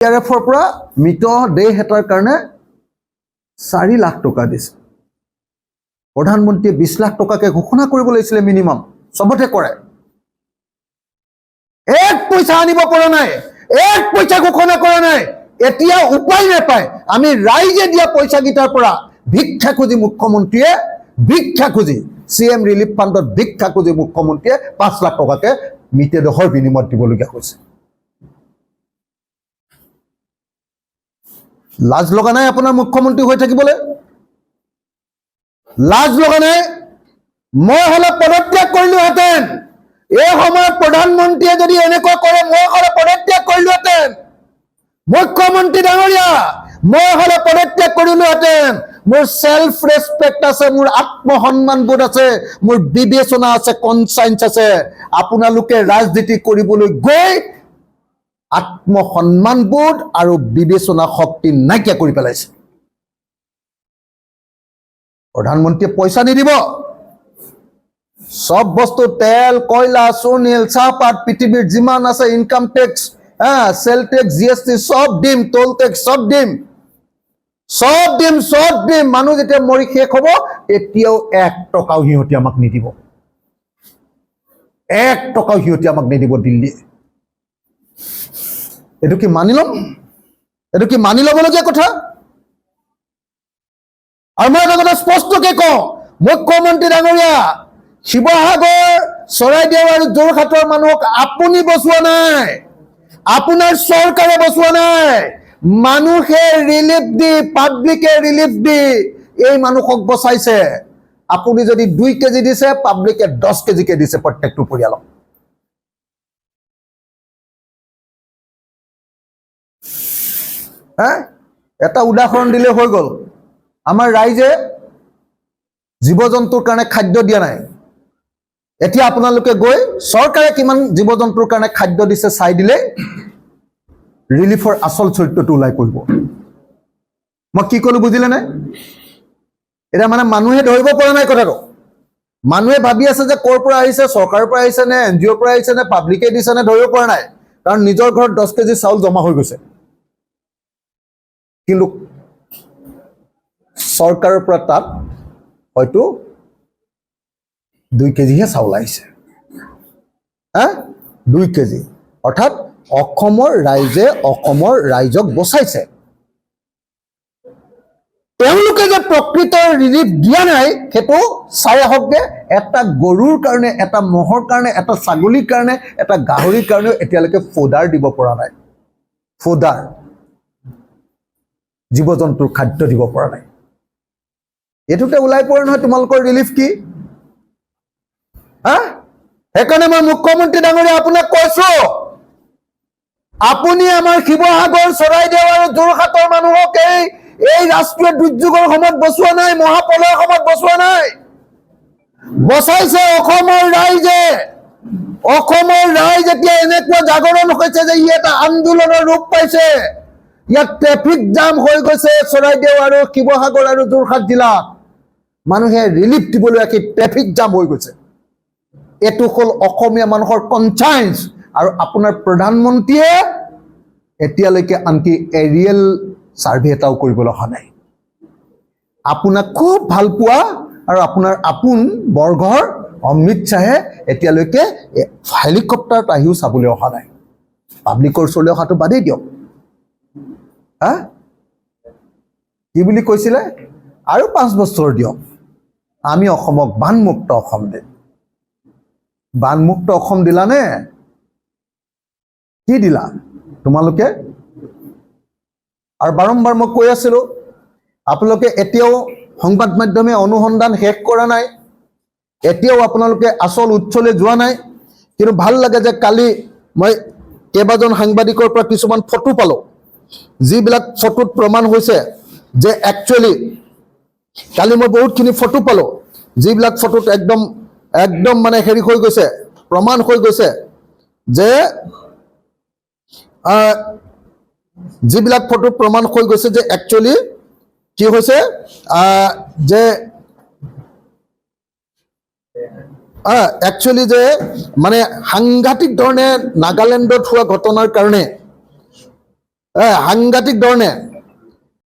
এফৰ পৰা মৃতদেহ এটাৰ কাৰণে 4 লাখ টকা দিছে। প্ৰধানমন্ত্ৰীয়ে 20 লাখ টকাকে ঘোষণা কৰিব লাগিছিলে মিনিমাম, সবতে কৰে। এক পইচা আনিব পৰা নাই, এক পইচা ঘোষণা কৰা নাই। এতিয়া উপায় নাপায় আমি ৰাইজে দিয়া পইচা গিটাৰ পৰা ভিক্ষা খুজি মুখ্যমন্ত্ৰীয়ে ভিক্ষা খুজি CM ৰিলিফ ফাণ্ডত ভিক্ষা খুজি মুখ্যমন্ত্ৰীয়ে 5 লাখ টকাকে মৃতদেহৰ বিনিময়ত দিবলগীয়া হৈছে। লাজ লগা নাই আপোনাৰ মুখ্যমন্ত্ৰী হৈ থাকিবলৈ? লাজ লগা নাই? মই হলে পদত্যাগ কৰিলোহেঁতেন। এই সময়ত প্ৰধানমন্ত্ৰীয়ে যদি এনেকুৱা কৰে মই হলে পদত্যাগ কৰিলোহেঁতেন। মুখ্যমন্ত্ৰী ডাঙৰীয়া, মই হলে পদত্যাগ কৰিলোহেঁতেন। মোৰ সেলফ ৰেসপেক্ট আছে, মোৰ আত্মসন্মান বোধ আছে, মোৰ বিবেচনা আছে, কনসাইন্স আছে। আপোনালোকে ৰাজনীতি কৰিবলৈ গৈ আত্মসন্মান বোধ আৰু বিবেচনা শক্তি নাইকিয়া কৰি পেলাইছে। প্ৰধানমন্ত্ৰীয়ে পইচা নিদিব, সব বস্তু তেল, কয়লা, সোণিল, চাহপাত, পৃথিৱীৰ যিমান আছে income tax, sale tax, GST সব দিম, টোল টেক্স সব দিম, সব দিম, সব দিম। মানুহ যেতিয়া মৰি শেষ হ'ব তেতিয়াও 1 টকাও সিহঁতি আমাক নিদিব, 1 টকাও সিহঁতি আমাক নিদিব দিল্লীয়ে। এইটো কি মানি ল'ম? এইটো কি মানি ল'বলগীয়া কথা? আৰু মই এটা কথা স্পষ্টকে কওঁ, মুখ্যমন্ত্ৰী ডাঙৰীয়া, শিৱসাগৰ, চৰাইদেউ আৰু যোৰহাটৰ মানুহক আপুনি বচোৱা নাই, আপোনাৰ চৰকাৰে বচোৱা নাই। মানুহে ৰিলিফ দি, পাব্লিকে ৰিলিফ দি এই মানুহক বচাইছে। আপুনি যদি 2 কেজি দিছে, পাব্লিকে 10 কেজিকে দিছে প্ৰত্যেকটো পৰিয়ালক। এটা উদাহৰণ দিলে হৈ গ'ল। আমাৰ ৰাইজে জীৱ জন্তুৰ কাৰণে খাদ্য দিয়া নাই। এতিয়া আপোনালোকে গৈ চৰকাৰে কিমান জীৱ জন্তুৰ কাৰণে খাদ্য দিছে চাই দিলে ৰিলিফৰ আচল চৰিত্ৰটো ওলাই পৰিব। মই কি ক'লো বুজিলে নে? এটা মানে মানুহে ধৰিব পৰা নাই কথাটো। মানুহে ভাবি আছে যে ক'ৰ পৰা আহিছে, চৰকাৰৰ পৰা আহিছে নে NGOৰ পৰা আহিছে নে পাব্লিকে দিছে নে, ধৰিব পৰা নাই। কাৰণ নিজৰ ঘৰত 10 কেজি চাউল জমা হৈ গৈছে, কিন্তু চৰকাৰৰ পৰা তাত হয়তো 2 কেজিহে চাউল আহিছে। 2 কেজি, অৰ্থাৎ অসমৰ ৰাইজে অসমৰ ৰাইজক বচাইছে। তেওঁলোকে যে প্ৰকৃত ৰিলিফ দিয়া নাই সেইটো চাই আহকগে। এটা গৰুৰ কাৰণে, এটা মহৰ কাৰণে, এটা ছাগলীৰ কাৰণে, এটা গাহৰিৰ কাৰণেও এতিয়ালৈকে ফোডাৰ দিব পৰা নাই। ফোডাৰ, জীৱ জন্তুৰ খাদ্য দিব পৰা নাই। এইটোতে ওলাই পৰে নহয় তোমালোকৰ ৰিলিফ কি। সেইকাৰণে মই মুখ্যমন্ত্ৰী ডাঙৰীয়া আপোনাক কৈছো, আপুনি আমাৰ শিৱসাগৰ, চৰাইদেউ আৰু যোৰহাটৰ মানুহক এই ৰাষ্ট্ৰীয় দুৰ্যোগৰ সময়ত বচোৱা নাই, মহাপ্ৰলয়ৰ সময়ত বচোৱা নাই। বচাইছে অসমৰ ৰাইজে। অসমৰ ৰাইজ এতিয়া এনেকুৱা জাগৰণ হৈছে যে ই এটা আন্দোলনৰ ৰূপ পাইছে। ইয়াত ট্ৰেফিক জাম হৈ গৈছে চৰাইদেউ আৰু শিৱসাগৰ আৰু যোৰহাট জিলাত। মানুহে ৰিলিফ দিবলৈ ৰাখি ট্ৰেফিক জাম হৈ গৈছে। এইটো হ'ল অসমীয়া মানুহৰ কনচাইন্স। আৰু আপোনাৰ প্ৰধানমন্ত্ৰীয়ে এতিয়ালৈকে আনকি এৰিয়েল সাৰ্ভে এটাও কৰিবলৈ অহা নাই। আপোনাক খুব ভাল পোৱা আৰু আপোনাৰ আপোন বৰ্গৰ অমিত শ্বাহে এতিয়ালৈকে হেলিকপ্টাৰত আহিও চাবলৈ অহা নাই। পাব্লিকৰ ওচৰলৈ অহাটো বাদেই দিয়ক। কি বুলি কৈছিলে? আৰু 5 বছৰ দিয়ক, আমি অসমক বানমুক্ত অসম দিম। বানমুক্ত অসম দিলানে? কি দিলা তোমালোকে? আৰু বাৰম্বাৰ মই কৈ আছিলো, আপোনালোকে এতিয়াও সংবাদ মাধ্যমে অনুসন্ধান শেষ কৰা নাই, এতিয়াও আপোনালোকে আচল উৎসলৈ যোৱা নাই। কিন্তু ভাল লাগে যে কালি মই কেইবাজন সাংবাদিকৰ পৰা কিছুমান ফটো পালো, যিবিলাক ফটোত প্ৰমাণ হৈছে যে একচুৱেলি কালি মই বহুতখিনি ফটো পালো, যিবিলাক ফটোত একদম মানে হেৰি হৈ গৈছে, প্ৰমাণ হৈ গৈছে যে যিবিলাক ফটো প্ৰমাণ হৈ গৈছে যে একচুৱেলি কি হৈছে যে একচুৱেলি যে মানে সাংঘাতিক ধৰণে নাগালেণ্ডত হোৱা ঘটনাৰ কাৰণে সাংঘাতিক ধৰণে